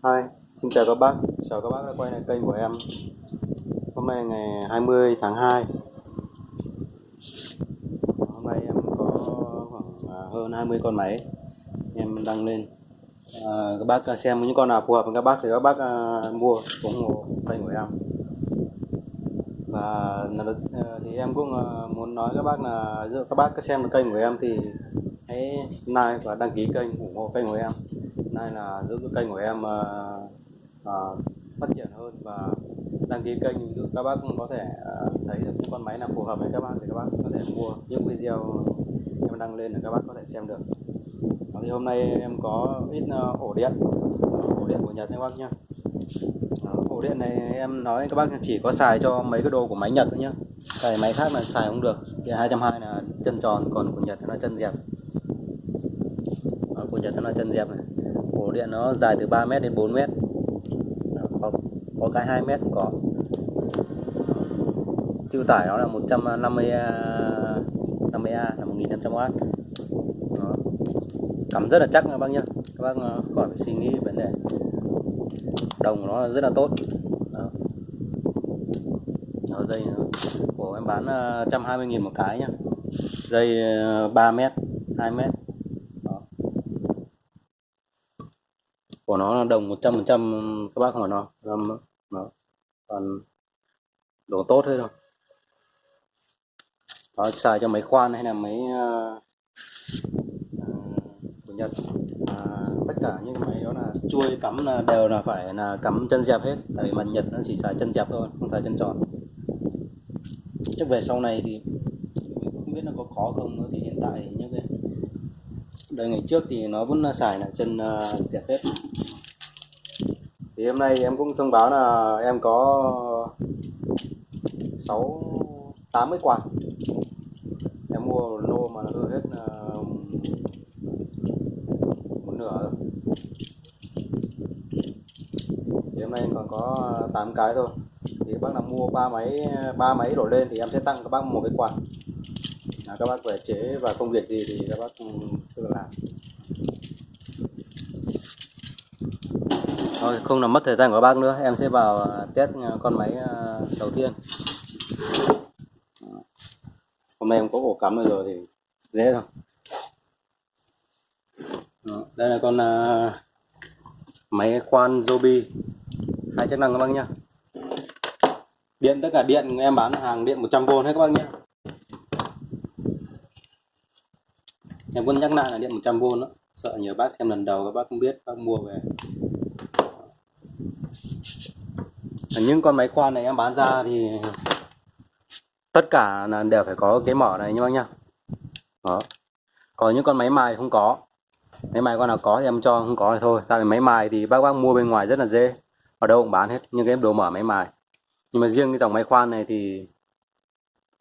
Hi, xin chào các bác đã quay lại kênh của em. Hôm nay ngày 20 tháng 2. Hôm nay em có khoảng hơn 20 con máy em đăng lên. Các bác xem những con nào phù hợp với các bác thì các bác mua ủng hộ kênh của em. Và thì em cũng muốn nói các bác là nếu các bác xem được kênh của em thì hãy like và đăng ký kênh ủng hộ kênh của em. Này là giúp cho kênh của em phát triển hơn, và đăng ký kênh giúp các bác có thể thấy được những con máy nào phù hợp với các bác thì các bác có thể mua những video em đăng lên là các bác có thể xem được. Thì hôm nay em có ít ổ điện của Nhật các bác nhé. Ổ điện này em nói các bác chỉ có xài cho mấy cái đồ của máy Nhật thôi nhé, cái máy khác là xài không được. Thì 220 là chân tròn, còn của Nhật nó là chân dẹp. Của Nhật nó là chân dẹp này. Ổ điện nó dài từ 3 mét đến 4 mét, có cái 2 mét cũng có. Chịu tải nó là 150A là 1500W. Đó. Cắm rất là chắc các bác nhá, các bác khỏi phải suy nghĩ vấn đề. Đồng nó rất là tốt. Đó. Đó, dây của em bán 120.000 một cái nhá. Dây 3 mét, 2 mét. Đó. Của nó là đồng 100%, các bác hỏi nó. Đó. Còn đồ tốt hết rồi. Đó, xài cho máy khoan hay là máy của Nhật. Tất cả những cái máy đó là chuôi cắm là đều là phải là cắm chân dẹp hết, tại vì mà Nhật nó chỉ xài chân dẹp thôi, không xài chân tròn. Chắc về sau này thì không biết nó có khó không nữa, thì hiện tại thì những cái đời ngày trước thì nó vẫn xài là chân dẹp hết. Thì hôm nay em cũng thông báo là em có 80 quạt. Em mua lô mà nó hư hết một nửa rồi. Thì hôm nay em còn có 8 cái thôi. Thì các bác nào mua ba máy đổ lên thì em sẽ tặng các bác một cái quạt. Các bác về chế và công việc gì thì các bác tự làm. Thôi không làm mất thời gian của các bác nữa, em sẽ vào test con máy đầu tiên. Hôm nay em có ổ cắm rồi thì dễ thôi. Đây là con máy khoan Joby 2 chức năng các bác nhá. Điện, tất cả điện em bán hàng điện 100V hết các bác nhé. Em vẫn nhắc lại là điện 100V đó. Sợ nhiều bác xem lần đầu các bác không biết, bác mua về. Những con máy khoan này em bán ra thì tất cả là đều phải có cái mở này nha bác nhá. Đó. Còn những con máy mài không có. Máy mài con nào có thì em cho, không có thì thôi. Tại vì máy mài thì bác mua bên ngoài rất là dễ, ở đâu cũng bán hết những cái đồ mở máy mài. Nhưng mà riêng cái dòng máy khoan này thì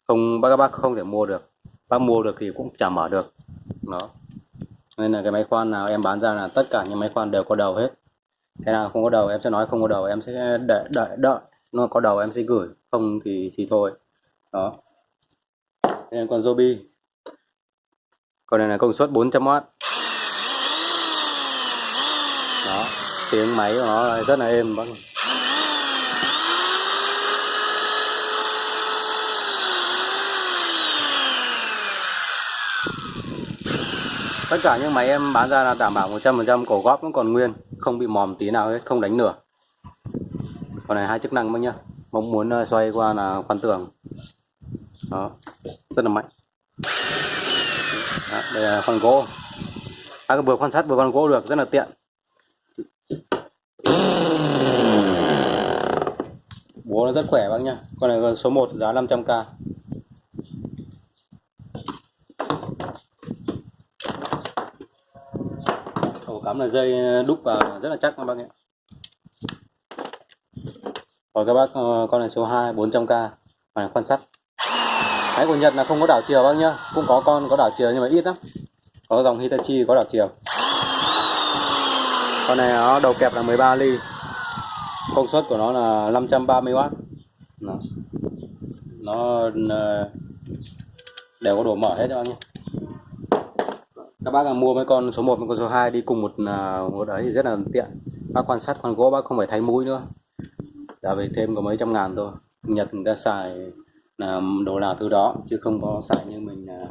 các bác không thể mua được. Bác mua được thì cũng chả mở được. Đó. Nên là cái máy khoan nào em bán ra là tất cả những máy khoan đều có đầu hết. Cái nào không có đầu em sẽ nói không có đầu, em sẽ đợi nó có đầu em sẽ gửi, không thì thôi. Đó. Đây là con Joby. Con này là công suất 400W. Đó, tiếng máy của nó rất là êm bác. Tất cả những máy em bán ra là đảm bảo 100% cổ góp cũng còn nguyên, không bị mòm tí nào hết, không đánh lửa. Con này 2 chức năng bác nhá. Mong muốn xoay qua là khoan tường. Đó, rất là mạnh. Đó, đây là khoan gỗ. Vừa khoan sắt vừa khoan gỗ được, rất là tiện. Bố nó rất khỏe bác nhá. Con này số 1 giá 500k. Ổ cắm là dây đúc vào rất là chắc các bác nhé. Rồi các bác, con này số 2 400k. Con này khoan sắt. Máy của Nhật là không có đảo chiều bác nhá. Cũng có con có đảo chiều nhưng mà ít lắm. Có dòng Hitachi có đảo chiều. Con này nó đầu kẹp là 13 ly. Công suất của nó là 530W. Nó đều có đồ mở hết các bác nhé. Các bác mua mấy con số 1 với con số 2 đi cùng một ấy thì rất là tiện. Bác quan sát con gỗ bác không phải thay mũi nữa, giá về thêm có mấy trăm ngàn thôi. Nhật người ta xài là đồ nào thứ đó chứ không có xài như mình là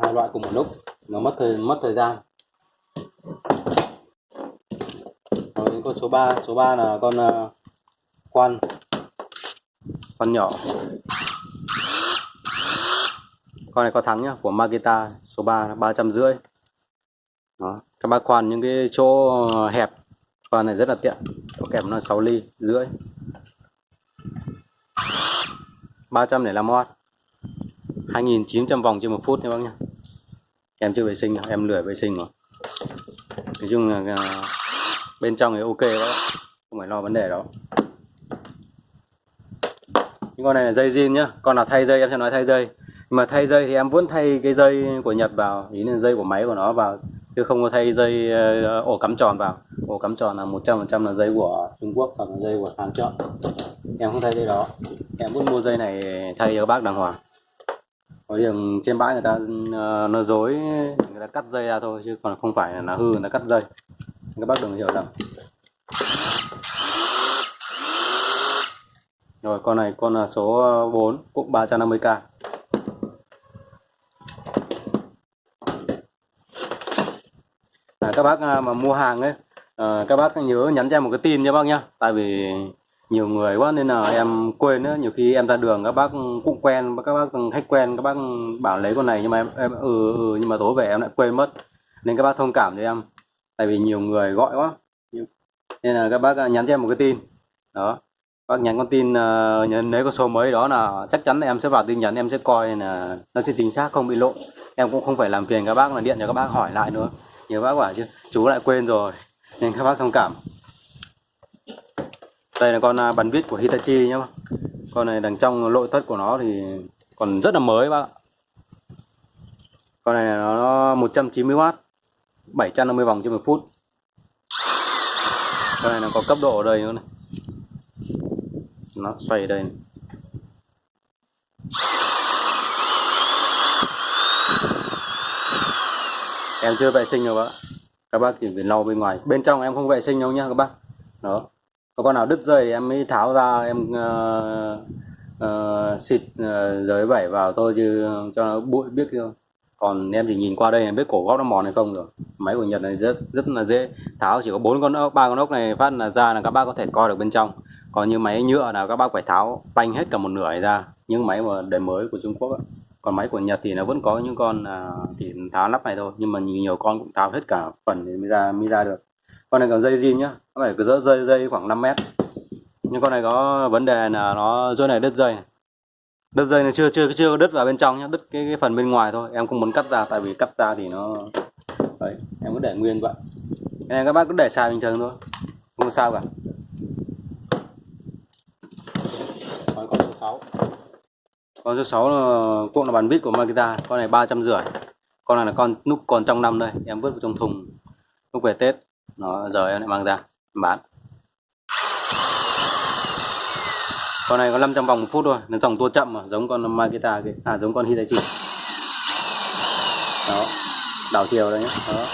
hai loại cùng một lúc, nó mất thời gian. Rồi đến con số 3 là con quan nhỏ. Con này có thắng nhá, của Makita, số 3 là 350. Đó, các bác khoan những cái chỗ hẹp, khoan này rất là tiện, có kèm nó 6 ly rưỡi, 305W, 2.900 vòng trên 1 phút nha bác nhá. Em chưa vệ sinh, em lười vệ sinh rồi. Nói chung là bên trong thì ok đó, không phải lo vấn đề đó. Những con này là dây zin nhá, con nào thay dây em sẽ nói thay dây. Nhưng mà thay dây thì em vẫn thay cái dây của Nhật vào, ý là dây của máy của nó vào, chứ không có thay dây ổ cắm tròn vào. Ổ cắm tròn là 100% là dây của Trung Quốc hoặc là dây của hàng chợ. Em không thay dây đó, em vẫn mua dây này thay cho các bác đàng hoàng. Có điều trên bãi người ta nó dối, người ta cắt dây ra thôi, chứ còn không phải là hư người ta cắt dây, các bác đừng hiểu lầm. Rồi con này con là số 4 cũng 350k. Các bác mà mua hàng ấy, các bác nhớ nhắn cho em một cái tin nha bác nhá, tại vì nhiều người quá nên là em quên nữa. Nhiều khi em ra đường các bác cũng quen, các bác khách quen, các bác bảo lấy con này nhưng mà em nhưng mà tối về em lại quên mất, nên các bác thông cảm cho em, tại vì nhiều người gọi quá nên là các bác nhắn cho em một cái tin đó. Bác nhắn con tin nhấn lấy con số mới đó là chắc chắn là em sẽ vào tin nhắn, em sẽ coi là nó sẽ chính xác không bị lộn. Em cũng không phải làm phiền các bác là điện cho các bác hỏi lại nữa. Nhiều bác bảo chứ chú lại quên rồi, nên các bác thông cảm. Đây là con bắn vít của Hitachi nhá. Con này đằng trong nội thất của nó thì còn rất là mới bác. Con này là nó 190W, 750 vòng trên 1 phút. Con này là có cấp độ ở đây nữa này, nó xoay ở đây này. Em chưa vệ sinh đâu bác, các bác chỉ phải lau bên ngoài, bên trong em không vệ sinh đâu nhá các bác. Đó, có con nào đứt dây thì em mới tháo ra, em xịt giấy vẩy vào thôi, chứ cho nó bụi biết không. Còn em chỉ nhìn qua đây em biết cổ góc nó mòn hay không rồi. Máy của Nhật này rất là dễ tháo, chỉ có 4 con ốc, 3 con ốc này phát là ra là các bác có thể coi được bên trong. Còn như máy nhựa là các bác phải tháo banh hết cả một nửa này ra, những máy mà đời mới của Trung Quốc ấy. Còn máy của Nhật thì nó vẫn có những con thì tháo nắp này thôi, nhưng mà nhiều con cũng tháo hết cả phần thì mới ra được. Con này còn dây zin nhá, nó phải cứ dây khoảng 5 mét. Nhưng con này có vấn đề là nó chỗ này đứt dây này. Đứt dây này chưa đứt vào bên trong nhá, đứt cái phần bên ngoài thôi. Em không muốn cắt ra, tại vì cắt ra thì nó đấy, em cứ để nguyên vậy. Cái này các bác cứ để xài bình thường thôi, không sao cả. Còn con số 6. Con số 6 là cũng là bàn vít của Makita, con này 350. Con này là con núp còn trong năm đây, em vứt vào trong thùng lúc về Tết. Nó giờ em lại mang ra em bán. Con này có 500 vòng 1 phút thôi, nó dòng tua chậm mà, giống con Makita kia, giống con Hitachi. Đó, đảo chiều đây nhé. Đó.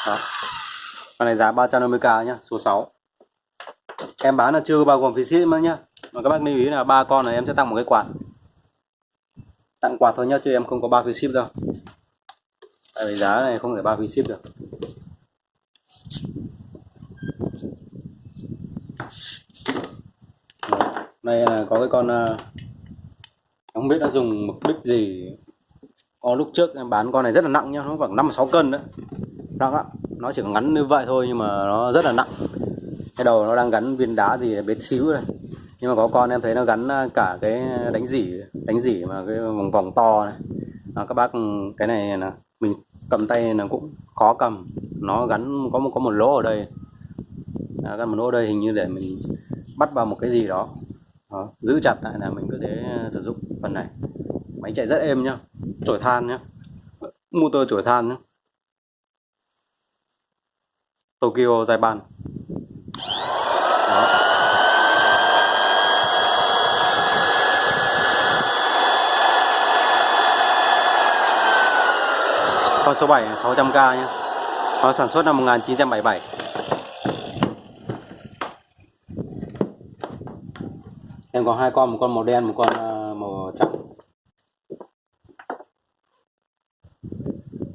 Đó. Con này giá 350k nhá, số 6. Em bán là chưa bao gồm phí ship nữa nhá. Mà các bác lưu ý là 3 con này em sẽ tặng một cái quạt. Tặng quạt thôi nhá, chứ em không có bao phí ship đâu. Tại vì giá này không thể bao phí ship được. Đây là có cái con không biết nó dùng mục đích gì. Lúc trước em bán con này rất là nặng nhá, nó khoảng 5-6 cân đấy. Nặng ạ. Nó chỉ có ngắn như vậy thôi nhưng mà nó rất là nặng. Cái đầu nó đang gắn viên đá gì bé xíu này. Nhưng mà có con em thấy nó gắn cả cái đánh dỉ mà cái vòng vòng to này. Các bác cái này là mình cầm tay nó cũng khó cầm. Nó gắn có một lỗ ở đây. Gắn một lỗ ở đây hình như để mình bắt vào một cái gì đó. Đó, giữ chặt lại là mình có thể sử dụng phần này. Máy chạy rất êm nhá, chổi than nhá, motor chổi than nhá, Tokyo Japan. Đó. Con số 7 600k nhá. Nó sản xuất năm 1977. Em có hai con, một con màu đen, một con màu trắng.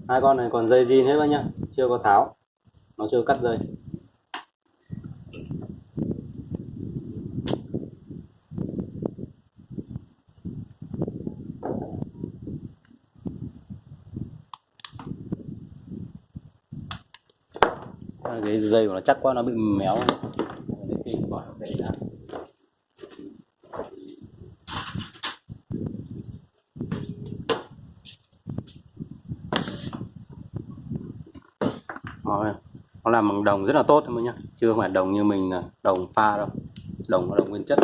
Hai con này còn dây zin hết bác nhá, chưa có tháo, nó chưa cắt dây. Cái dây của nó chắc quá, nó bị méo. Nó làm bằng đồng rất là tốt thôi nhá, chứ không phải đồng như mình là đồng pha đâu, đồng là đồng nguyên chất.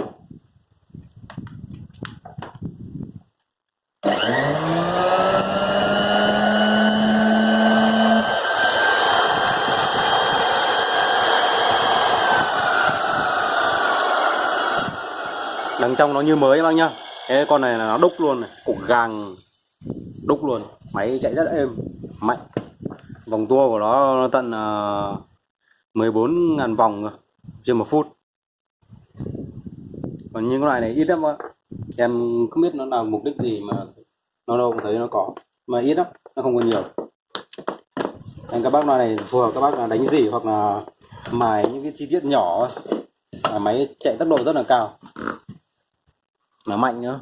Đằng trong nó như mới bác nhá. Cái con này là nó đúc luôn này, cục gàng đúc luôn, máy chạy rất êm, mạnh. Vòng tua của nó tận 14.000 vòng trên 1 phút. Còn những cái loại này ít lắm ạ. Em không biết nó là mục đích gì mà nó đâu cũng thấy nó có, mà ít lắm, nó không có nhiều. Nên các bác loại này phù hợp các bác là đánh rỉ hoặc là mài những cái chi tiết nhỏ. Máy chạy tốc độ rất là cao, nó mạnh nữa,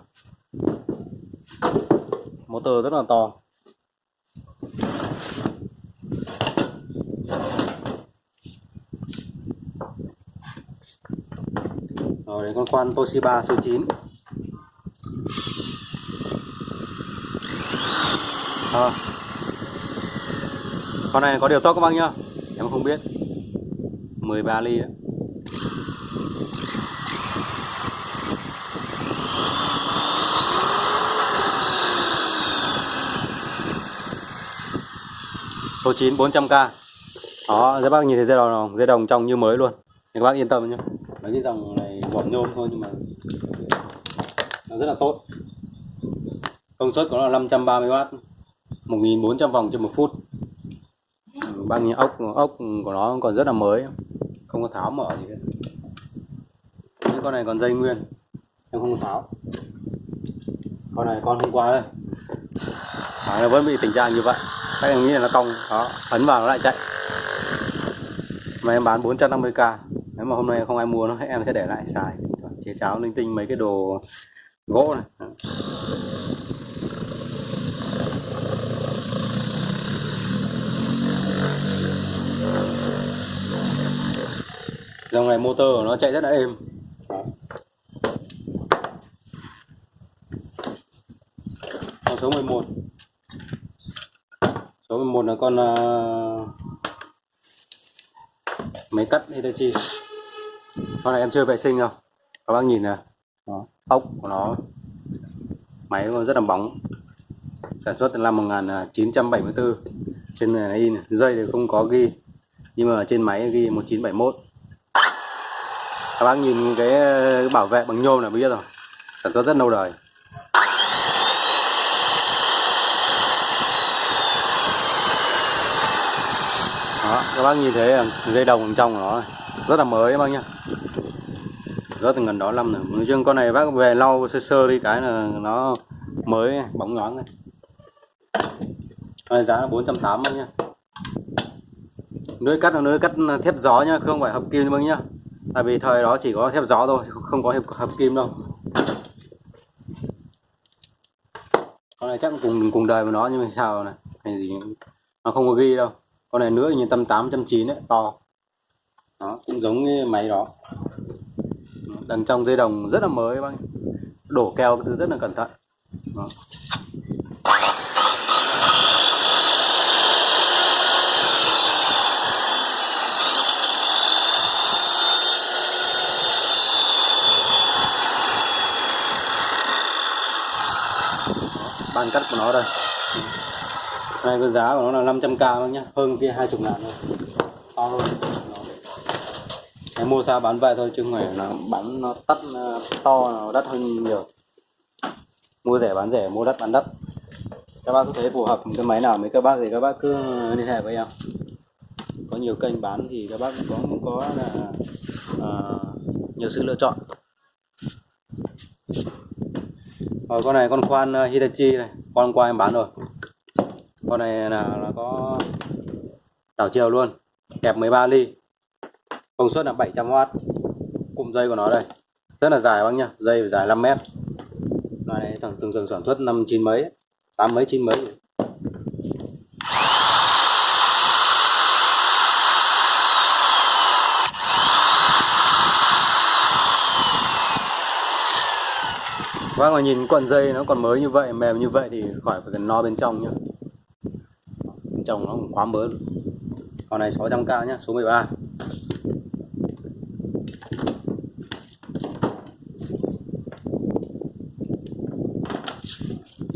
motor rất là to. Rồi đấy, con khoan Toshiba số 9. Con này có điều tốc các bác nhá, em không biết. 13 ly đấy. Số 9 400k. Đó, các bác nhìn thấy dây đồng trong như mới luôn. Thì các bác yên tâm nhé. Mấy cái dòng này vỏ nhôm thôi nhưng mà nó rất là tốt. Công suất của nó là 530W, 1400 vòng trên 1 phút. Bác nhìn ốc của nó còn rất là mới, không có tháo mở gì hết. Những con này còn dây nguyên, em không có tháo. Con này con hôm qua đây, nó vẫn bị tình trạng như vậy. Các em nghĩ là nó cong, đó, ấn vào nó lại chạy. Mà em bán 450k. Nếu mà hôm nay không ai mua nó, em sẽ để lại xài, chế cháo linh tinh mấy cái đồ gỗ này. Dòng này motor của nó chạy rất là êm. Con số 11. Số 11 là con máy cắt Hitachi. Con này em chưa vệ sinh đâu. Các bác nhìn nè. Ốc của nó, máy rất là bóng. Sản xuất từ năm 1974. Trên này in dây thì không có ghi, nhưng mà trên máy ghi 1971. Các bác nhìn cái bảo vệ bằng nhôm là biết rồi, sản xuất rất lâu đời. Đó, các bác nhìn thấy dây đồng trong của nó rất là mới các bác nhá, rất từ gần đó năm rồi. Nói chung con này bác về lau sơ sơ đi cái là nó mới bóng nhoáng này. Giá là 480 nhá. Lưỡi cắt là lưỡi cắt thép gió nhá, không phải hợp kim bác nhá. Tại vì thời đó chỉ có thép gió thôi, không có hợp kim đâu. Con này chắc cùng đời với nó, nhưng mà sao này, hay gì nó không có ghi đâu. Con này nữa như tầm 890 đấy, to. Đó, cũng giống như máy đó. Đằng trong dây đồng rất là mới bác. Đổ keo cái thứ rất là cẩn thận. Đó. Bàn cắt của nó đây. Này cái giá của nó là 500k bác nhá, hơn kia 20 ngàn thôi, to hơn. Em mua sao bán vậy thôi chứ không phải là bán nó tắt to nó đắt hơn nhiều. Mua rẻ bán rẻ, mua đắt bán đắt. Các bác có thấy phù hợp cái máy nào với các bác thì các bác cứ liên hệ với em. có nhiều kênh bán thì các bác cũng có là nhiều sự lựa chọn. Rồi con này con khoan Hitachi này, con hôm qua em bán rồi. Con này là có đảo chiều luôn, kẹp 13 ly, công suất là 700W. Cụm dây của nó đây rất là dài bác nhá, dây dài 5 mét. Loại này thường sản xuất 5 9 mấy, 8 mấy 9 mấy. Bác mà nhìn cuộn dây nó còn mới như vậy, mềm như vậy thì khỏi phải cần no bên trong nhá. Bên trong nó cũng quá mới. Con này 600k nhá, số 13.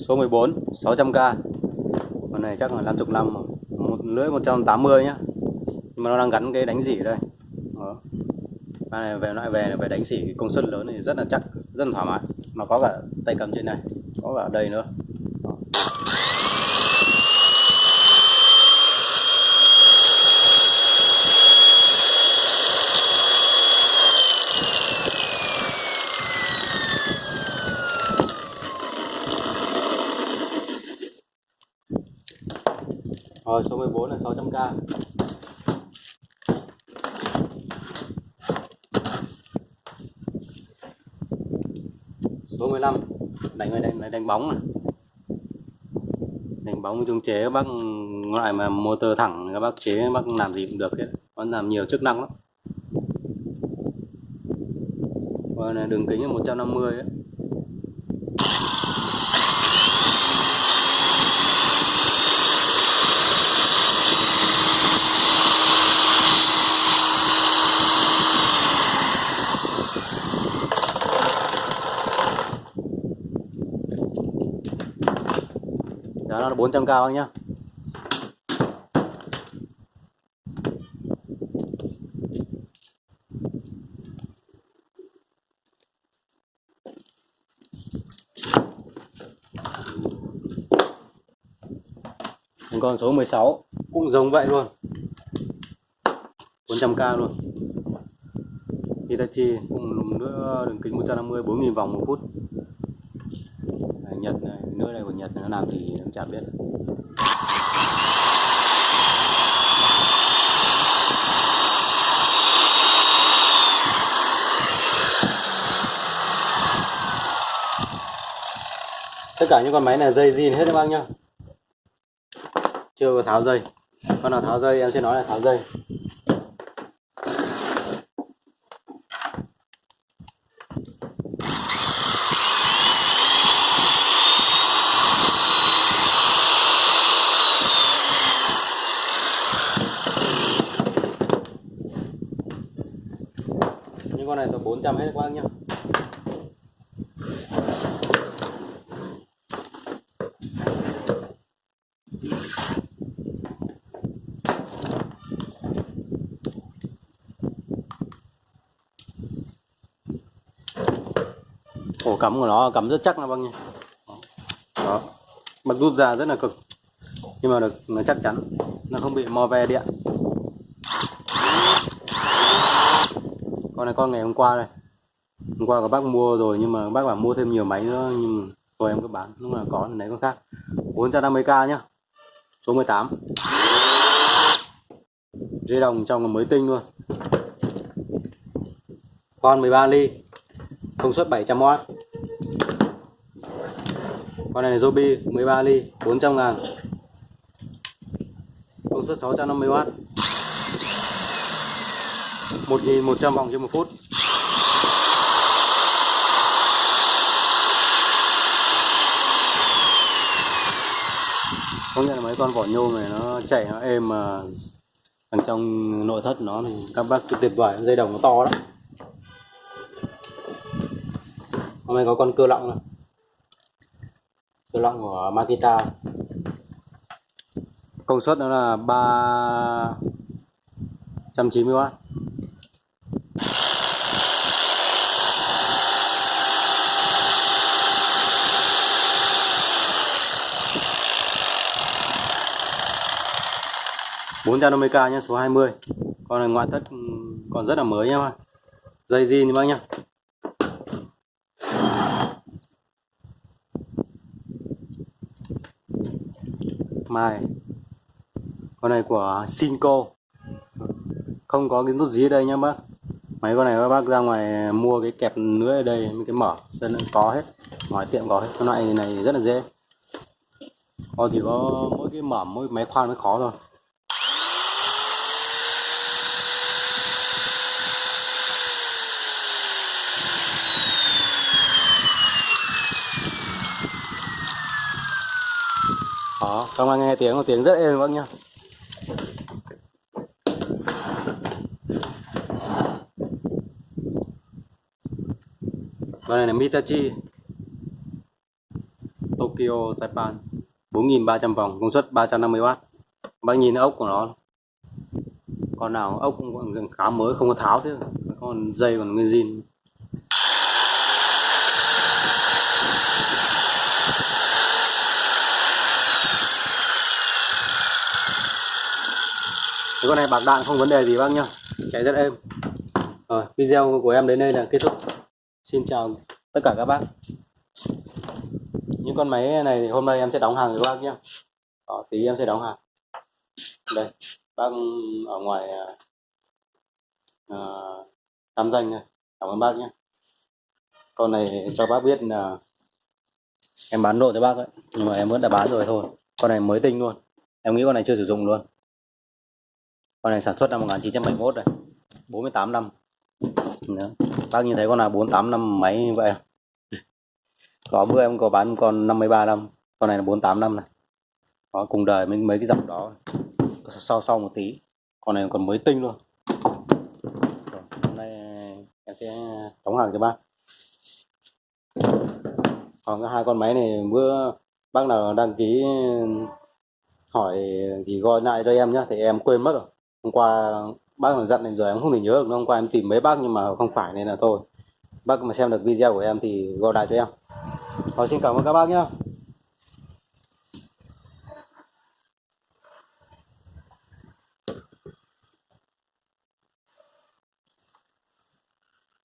Số 14 600k. Con này chắc là 50 năm rồi. Một lưỡi 180 nhá. Nhưng mà nó đang gắn cái đánh rỉ ở đây. Đó. Con này về đánh rỉ công suất lớn thì rất là chắc, rất là thoải mái. Nó có cả tay cầm trên này, có cả ở đây nữa. Đó. Rồi số 14 là 600k. Số 15 đánh bóng này. Đánh bóng trung chế các bác loại mà motor thẳng các bác chế các bác làm gì cũng được hết. Có làm nhiều chức năng lắm. Còn này đường kính là 150 ấy. Đó là 400k bác nhá. Con số 16 cũng giống vậy luôn, 400k luôn. Hitachi cũng nữa, đường kính 150, 4000 vòng một phút. Nhật này, nước này của Nhật nó làm thì em chả biết. Tất cả những con máy này dây zin hết các bác nhá, chưa có tháo dây. Con nào tháo dây em sẽ nói là tháo dây. Những con này là 400 hết các bác nhá. Ổ cắm của nó cắm rất chắc nha bác nhá. Đó, bác rút ra rất là cực, nhưng mà nó chắc chắn, nó không bị mo ve điện. Con này con ngày hôm qua đây, hôm qua các bác mua rồi nhưng mà bác bảo mua thêm nhiều máy nữa, nhưng rồi em cứ bán, lúc nào có thì lấy con khác. 450k nhá, số 18. Dây đồng trong là mới tinh luôn. Con 13 ly, công suất 700W. Con này là Joby 13 ly, 400.000, công suất 650W, 1100 vòng trên một phút. Công nhận là mấy con vỏ nhôm này nó chạy nó êm, mà đằng trong nội thất nó thì các bác tuyệt vời, dây đồng nó to lắm. Hôm nay có con cơ lọng này, cơ lọng của Makita, công suất nó là 390W. 450k nhá, số 20. Con này ngoại thất còn rất là mới nhá, dây zin thì bác nhá. Mai con này của Sinco, không có cái nút dí ở đây nhá bác. Mấy con này các bác ra ngoài mua cái kẹp lưỡi ở đây, cái mở dân có hết, ngoài tiệm có hết. Cái loại này rất là dễ, chỉ có mỗi cái mở, mỗi máy khoan mới khó thôi. Đó, các bạn nghe tiếng rất êm bác nhá. Con này là Mitachi Tokyo Taipan, 4.300 vòng, công suất 350W. Bác nhìn ốc của nó, con nào ốc cũng khá mới, không có tháo thế, con dây còn nguyên zin. Cái con này bạc đạn không vấn đề gì bác nhá, chạy rất êm. Rồi, video của em đến đây là kết thúc. Xin chào tất cả các bác. Những con máy này thì hôm nay em sẽ đóng hàng với bác nhé. Đó, tí em sẽ đóng hàng. Đây, bác ở ngoài Tam Danh này. Cảm ơn bác nhé. Con này cho bác biết là em bán đồ cho bác ấy, nhưng mà em vẫn đã bán rồi thôi. Con này mới tinh luôn. Em nghĩ con này chưa sử dụng luôn. Con này sản xuất năm 1971 này, 48 năm. Đó. Bác nhìn thấy con nào 48 năm máy như vậy. Có bữa em có bán con 53 năm, con này là 48 năm này. Đó, cùng đời mấy cái dòng đó. Sau một tí. Con này còn mới tinh luôn. Rồi, hôm nay em sẽ đóng hàng cho bác. Còn hai con máy này bữa bác nào đăng ký hỏi thì gọi lại cho em nhé, thì em quên mất rồi. Hôm qua bác nào dặn này rồi em không thể nhớ được. Hôm qua em tìm mấy bác nhưng mà không phải nên là thôi. Bác mà xem được video của em thì gọi lại cho em. Rồi, xin cảm ơn các bác nhé.